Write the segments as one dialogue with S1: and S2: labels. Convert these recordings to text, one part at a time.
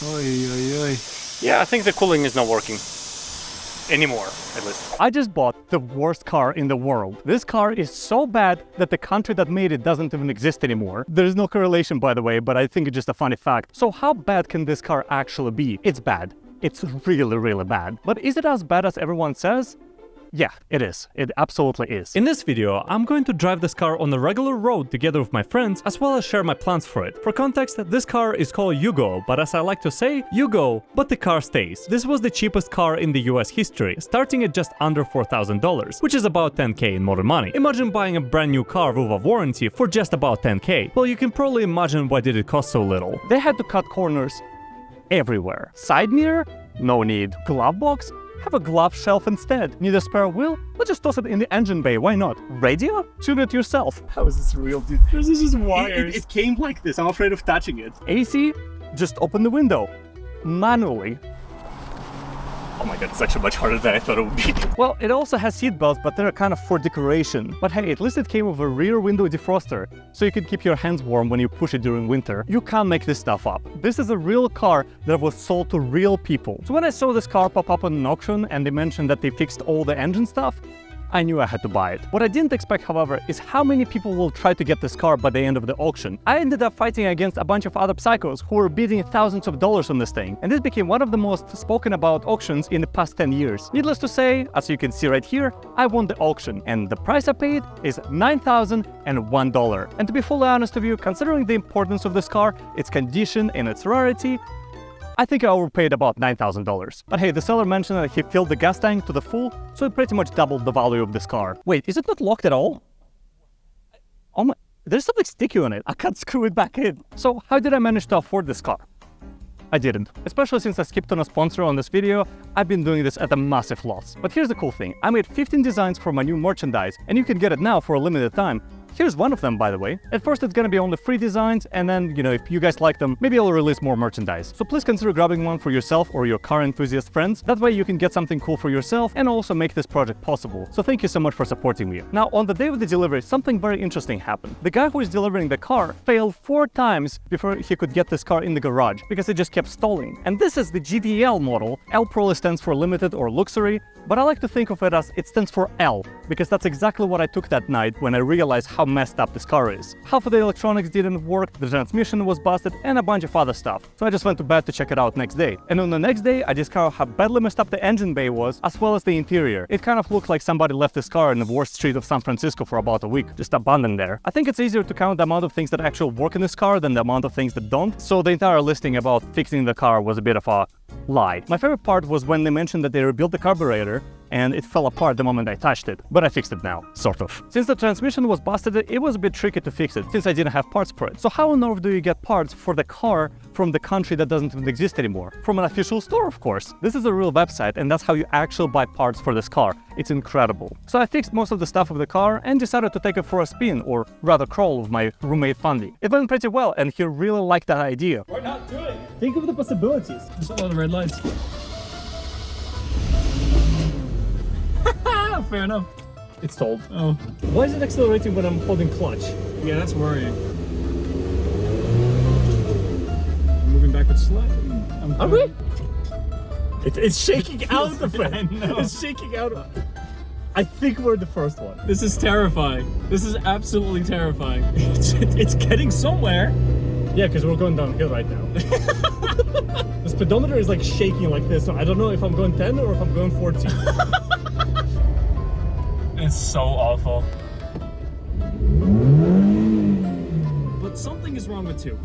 S1: Oy, oy, oy.
S2: Yeah, I think the cooling is not working. Anymore, at least. I just bought the worst car in the world. This car is so bad that the country that made it doesn't even exist anymore. There's no correlation, by the way, but I think it's just a funny fact. So how bad can this car actually be? It's bad. It's really, really bad. But is it as bad as everyone says? Yeah, it is. It absolutely is. In this video, I'm going to drive this car on a regular road together with my friends, as well as share my plans for it. For context, this car is called YUGO, but as I like to say, you go, but the car stays. This was the cheapest car in the US history, starting at just under $4,000, which is about 10k in modern money. Imagine buying a brand new car with a warranty for just about 10k. Well, you can probably imagine why did it cost so little. They had to cut corners everywhere. Side mirror? No need. Glove box? Have a glove shelf instead. Need a spare wheel? Let's just toss it in the engine bay, why not? Radio? Tune it yourself.
S1: How is this real, dude? This is just wires. It came like this, I'm afraid of touching it.
S2: AC? Just open the window. Manually.
S1: Oh my god, it's actually much harder than I thought it would be.
S2: Well, it also has seat belts, but they're kind of for decoration. But hey, at least it came with a rear window defroster, so you can keep your hands warm when you push it during winter. You can't make this stuff up. This is a real car that was sold to real people. So when I saw this car pop up on an auction and they mentioned that they fixed all the engine stuff, I knew I had to buy it. What I didn't expect, however, is how many people will try to get this car by the end of the auction. I ended up fighting against a bunch of other psychos who were bidding thousands of dollars on this thing, and this became one of the most spoken about auctions in the past 10 years. Needless to say, as you can see right here, I won the auction, and the price I paid is $9,001. And to be fully honest with you, considering the importance of this car, its condition and its rarity, I think I overpaid about $9,000. But hey, the seller mentioned that he filled the gas tank to the full, so it pretty much doubled the value of this car. Wait, is it not locked at all? Oh my, there's something sticky on it. I can't screw it back in. So how did I manage to afford this car? I didn't. Especially since I skipped on a sponsor on this video, I've been doing this at a massive loss. But here's the cool thing. I made 15 designs for my new merchandise, and you can get it now for a limited time. Here's one of them, by the way. At first it's gonna be only free designs, and then, you know, if you guys like them, maybe I'll release more merchandise. So please consider grabbing one for yourself or your car enthusiast friends. That way you can get something cool for yourself and also make this project possible. So thank you so much for supporting me. Now, on the day of the delivery, something very interesting happened. The guy who is delivering the car failed 4 times before he could get this car in the garage because it just kept stalling. And this is the GDL model. L probably stands for limited or luxury, but I like to think of it as it stands for L, because that's exactly what I took that night when I realized how messed up this car is. Half of the electronics didn't work, the transmission was busted, and a bunch of other stuff. So I just went to bed to check it out next day. And on the next day, I discovered how badly messed up the engine bay was, as well as the interior. It kind of looked like somebody left this car in the worst street of San Francisco for about a week, just abandoned there. I think it's easier to count the amount of things that actually work in this car than the amount of things that don't, so the entire listing about fixing the car was a bit of a lie. My favorite part was when they mentioned that they rebuilt the carburetor, and it fell apart the moment I touched it. But I fixed it now, sort of. Since the transmission was busted, it was a bit tricky to fix it, since I didn't have parts for it. So how on earth do you get parts for the car from the country that doesn't even exist anymore? From an official store, of course. This is a real website, and that's how you actually buy parts for this car. It's incredible. So I fixed most of the stuff of the car and decided to take it for a spin, or rather crawl, with my roommate Fundy. It went pretty well, and he really liked that idea.
S1: Why not do it? Think of the possibilities. There's a lot of red lights. Fair enough.
S2: It's stalled.
S1: Oh.
S2: Why is it accelerating when I'm holding clutch?
S1: Yeah, that's worrying. Moving backwards slightly.
S2: Are we? It's shaking out the
S1: I
S2: frame.
S1: know.
S2: It's shaking out. I think we're the first one.
S1: This is terrifying. This is absolutely terrifying. It's getting somewhere.
S2: Yeah, because we're going downhill right now. The speedometer is like shaking like this, so I don't know if I'm going 10 or if I'm going 14.
S1: It's so awful. But something is wrong with 2.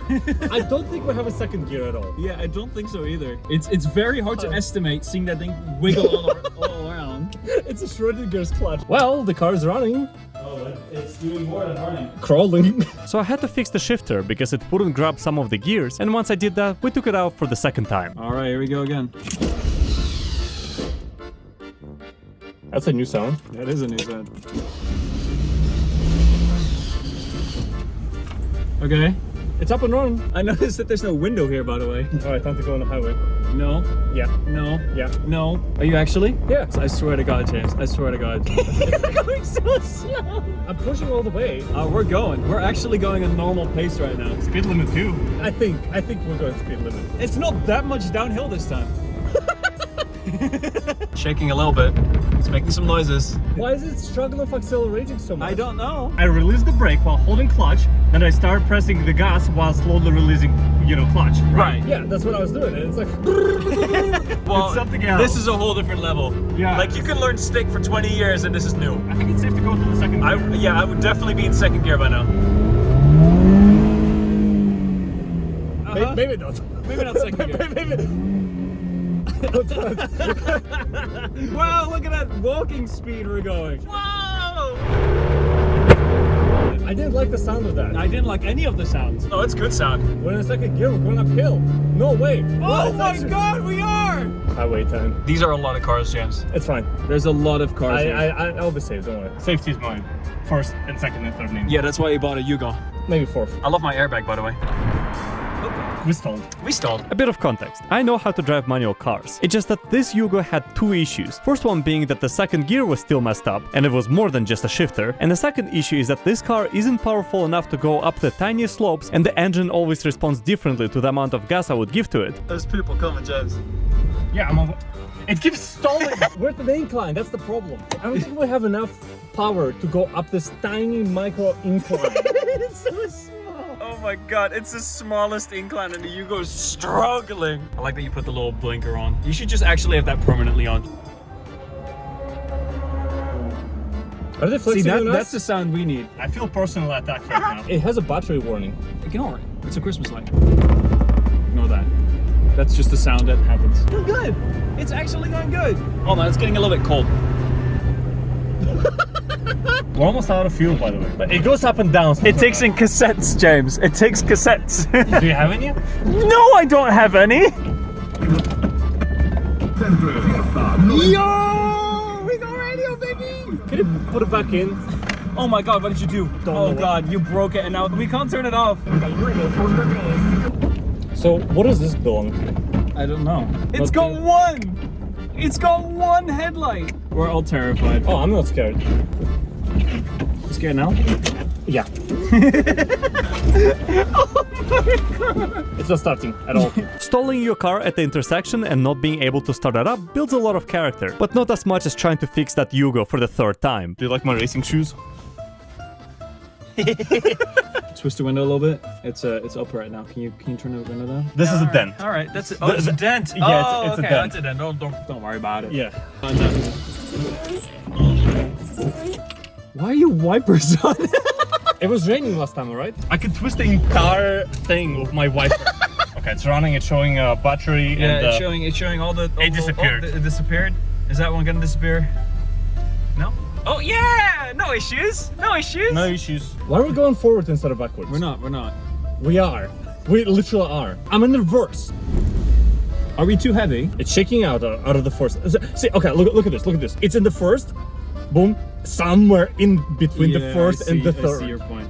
S2: I don't think we have a second gear at all.
S1: Yeah, I don't think so either. It's very hard to estimate, seeing that thing wiggle all around.
S2: It's a Schrodinger's clutch. Well, the car's running.
S1: Oh, it's doing more than running.
S2: Crawling. So I had to fix the shifter because it wouldn't grab some of the gears, and once I did that, we took it out for the second time.
S1: Alright, here we go again.
S2: That's a new sound.
S1: That is a new sound. Okay.
S2: It's up and running.
S1: I noticed that there's no window here, by the way.
S2: All right, time to go on the highway.
S1: No.
S2: Yeah.
S1: No.
S2: Yeah.
S1: No. Are you actually?
S2: Yeah.
S1: I swear to God, James. I swear to God. You're going so slow.
S2: I'm pushing all the way.
S1: We're going. We're actually going a normal pace right now.
S2: Speed limit too. I think we're going speed limit.
S1: It's not that much downhill this time. Shaking a little bit. It's making some noises.
S2: Why is it struggling with accelerating so much?
S1: I don't know.
S2: I release the brake while holding clutch, then I start pressing the gas while slowly releasing, clutch.
S1: Right.
S2: Yeah, that's what I was doing. And it's like,
S1: Well,
S2: it's something else.
S1: this is a whole different level.
S2: Yeah.
S1: Like you can learn stick for 20 years and this is new.
S2: I think it's safe to go to the second gear.
S1: Yeah, I would definitely be in second gear by now.
S2: Maybe not.
S1: Maybe not second gear.
S2: Maybe.
S1: Wow, look at that walking speed we're going. Whoa!
S2: I didn't like the sound of that.
S1: I didn't like any of the sounds. No, it's good sound.
S2: We're in the second gear, we're going uphill. No way.
S1: Oh my God, we are!
S2: Highway time.
S1: These are a lot of cars, James.
S2: It's fine.
S1: There's a lot of cars here.
S2: I'll be safe, don't worry. Safety is mine. First and second and third name.
S1: Yeah, that's why you bought a YUGO.
S2: Maybe fourth.
S1: I love my airbag, by the way.
S2: We stalled.
S1: We stalled.
S2: A bit of context. I know how to drive manual cars. It's just that this YUGO had two issues. First one being that the second gear was still messed up, and it was more than just a shifter. And the second issue is that this car isn't powerful enough to go up the tiniest slopes, and the engine always responds differently to the amount of gas I would give to it.
S1: There's people coming, James.
S2: Yeah, it keeps stalling. We're at the incline, that's the problem. I don't think we have enough power to go up this tiny micro incline.
S1: It's so small. Oh my God, it's the smallest incline and the YUGO is struggling. I like that you put the little blinker on. You should just actually have that permanently on.
S2: Are they flexing on us?
S1: That's the sound we need.
S2: I feel personally attacked right now. It has a battery warning.
S1: Ignore it. It's a Christmas light. Ignore that. That's just the sound that happens. We're good. It's actually going good. Oh man, it's getting a little bit cold.
S2: We're almost out of fuel, by the way. But it goes up and down.
S1: It takes in cassettes, James. It takes cassettes.
S2: Do you have any?
S1: No, I don't have any. Yo! We got radio, baby!
S2: Can you put it back in?
S1: Oh my God, what did you do? Oh God, you broke it and now we can't turn it off.
S2: So, what does this belong to?
S1: I don't know. It's got one! It's got one headlight! We're all terrified.
S2: Oh, I'm not scared.
S1: You scared now?
S2: Yeah.
S1: Oh my God!
S2: It's not starting at all.
S3: Stalling your car at the intersection and not being able to start it up builds a lot of character, but not as much as trying to fix that YUGO for the third time.
S2: Do you like my racing shoes?
S1: Twist the window a little bit. It's up right now. Can you turn the window down?
S2: This is a dent.
S1: All right, that's it. Oh, it's a dent.
S2: Yeah, it's a
S1: okay,
S2: dent.
S1: That's a dent. Don't worry about it.
S2: Yeah.
S1: Why are your wipers on?
S2: It was raining last time, right? I could twist the entire thing with my wiper. Okay, it's running. It's showing a battery.
S1: Yeah,
S2: and,
S1: it's showing all the.
S2: It disappeared.
S1: It disappeared. Is that one gonna disappear? No. Oh yeah! No issues. No issues.
S2: No issues. Why are we going forward instead of backwards?
S1: We're not. We're not.
S2: We are. We literally are. I'm in reverse.
S1: Are we too heavy?
S2: It's shaking out of the first. See, okay, look at this. Look at this. It's in the first. Boom. Somewhere in between the first and the third.
S1: I see your point.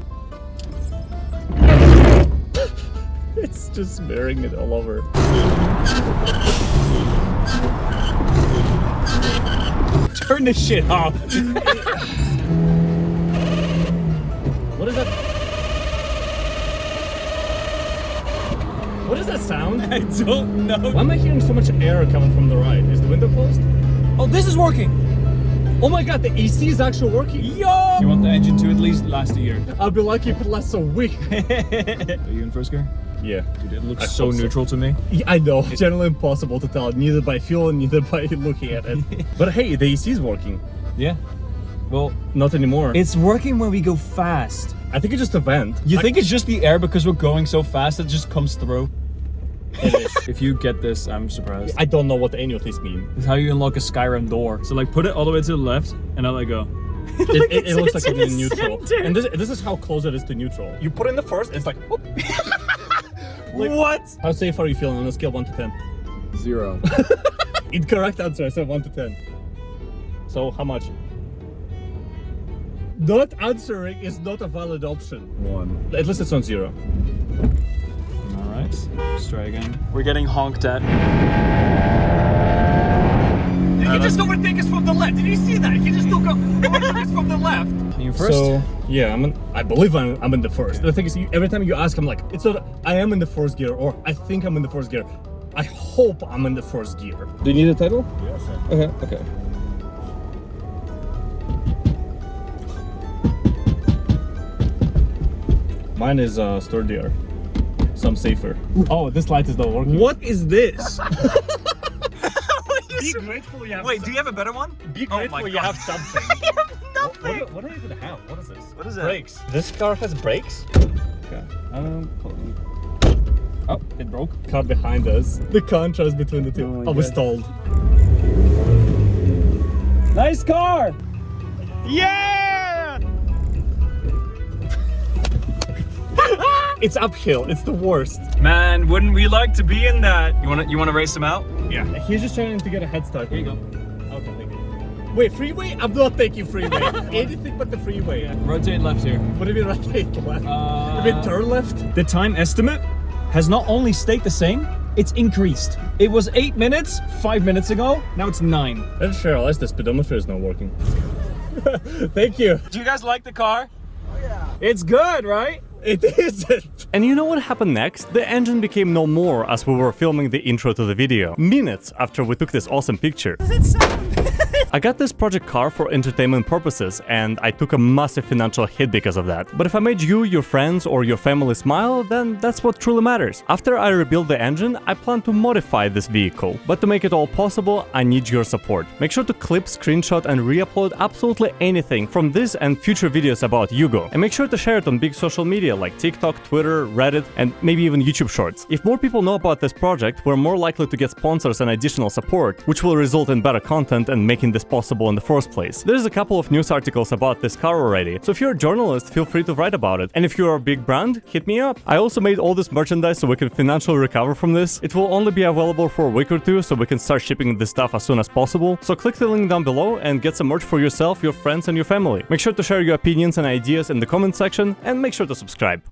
S2: It's just smearing it all over.
S1: Turn this shit off.
S2: What is that? What is that sound?
S1: I don't know.
S2: Why am I hearing so much air coming from the right? Is the window closed?
S1: Oh, this is working.
S2: Oh my God, the AC is actually working.
S1: Yo! You want the engine to at least last a year.
S2: I'll be lucky if it lasts a week.
S1: Are you in first gear?
S2: Yeah.
S1: Dude, it looks so neutral to me.
S2: Yeah, I know. It's generally impossible to tell, neither by fuel, neither by looking at it. But hey, the AC is working.
S1: Yeah. Well,
S2: not anymore.
S1: It's working when we go fast.
S2: I think it's just a vent.
S1: You think it's just the air because we're going so fast it just comes through?
S2: It is.
S1: If you get this, I'm surprised.
S2: I don't know what any of these mean.
S1: It's how you unlock a Skyrim door. So like put it all the way to the left and I'll let go.
S2: It looks like it's in neutral.
S1: Center.
S2: And this is how close it is to neutral. You put in the first, it's like, whoop.
S1: Like, what?
S2: How safe are you feeling on a scale 1 to 10?
S1: 0.
S2: Incorrect answer, I said 1 to 10. So how much? Not answering is not a valid option.
S1: 1.
S2: At least it's on 0.
S1: Nice. Let's try again. We're getting honked at.
S3: He just overtake us from the left. Did you see that? He just took us from the left.
S1: You first?
S2: So yeah, I believe I'm in the first. The thing is, every time you ask, I'm like, it's not I am in the first gear or I think I'm in the first gear. I hope I'm in the first gear.
S4: Do you need a title?
S2: Yes, sir.
S4: Okay.
S2: Mine is sturdier. Some safer. Oh, this light is not working.
S1: What is this?
S2: Be grateful you have.
S1: Wait, do you have a better one?
S2: Be grateful you have something.
S1: Nothing.
S2: What do I even have? What is this?
S1: What is that?
S2: Brakes.
S3: This car has brakes?
S2: Okay. Oh, it broke. Car behind us. The contrast between the two.
S1: Oh,
S2: I was told.
S1: Nice car. Yeah.
S2: It's uphill. It's the worst.
S1: Man, wouldn't we like to be in that? You wanna race him out?
S2: Yeah. He's just trying to get a head start. Here you go. Okay, thank you. Wait, freeway? I'm not taking freeway. Anything but the freeway. Yeah.
S1: Rotate left here.
S2: What do you mean rotate left? You mean turn left?
S1: The time estimate has not only stayed the same, it's increased. It was 8 minutes 5 minutes ago, now it's 9.
S2: I just realized the speedometer is not working. Thank you.
S1: Do you guys like the car? Oh yeah. It's good, right?
S2: It isn't.
S3: And you know what happened next? The engine became no more as we were filming the intro to the video, minutes after we took this awesome picture. I got this project car for entertainment purposes, and I took a massive financial hit because of that. But if I made you, your friends, or your family smile, then that's what truly matters. After I rebuild the engine, I plan to modify this vehicle. But to make it all possible, I need your support. Make sure to clip, screenshot, and re-upload absolutely anything from this and future videos about YUGO. And make sure to share it on big social media like TikTok, Twitter, Reddit, and maybe even YouTube Shorts. If more people know about this project, we're more likely to get sponsors and additional support, which will result in better content and making this possible in the first place. There's a couple of news articles about this car already, so if you're a journalist, feel free to write about it. And if you're a big brand, hit me up. I also made all this merchandise so we can financially recover from this. It will only be available for a week or two, so we can start shipping this stuff as soon as possible. So click the link down below and get some merch for yourself, your friends, and your family. Make sure to share your opinions and ideas in the comment section, and make sure to subscribe.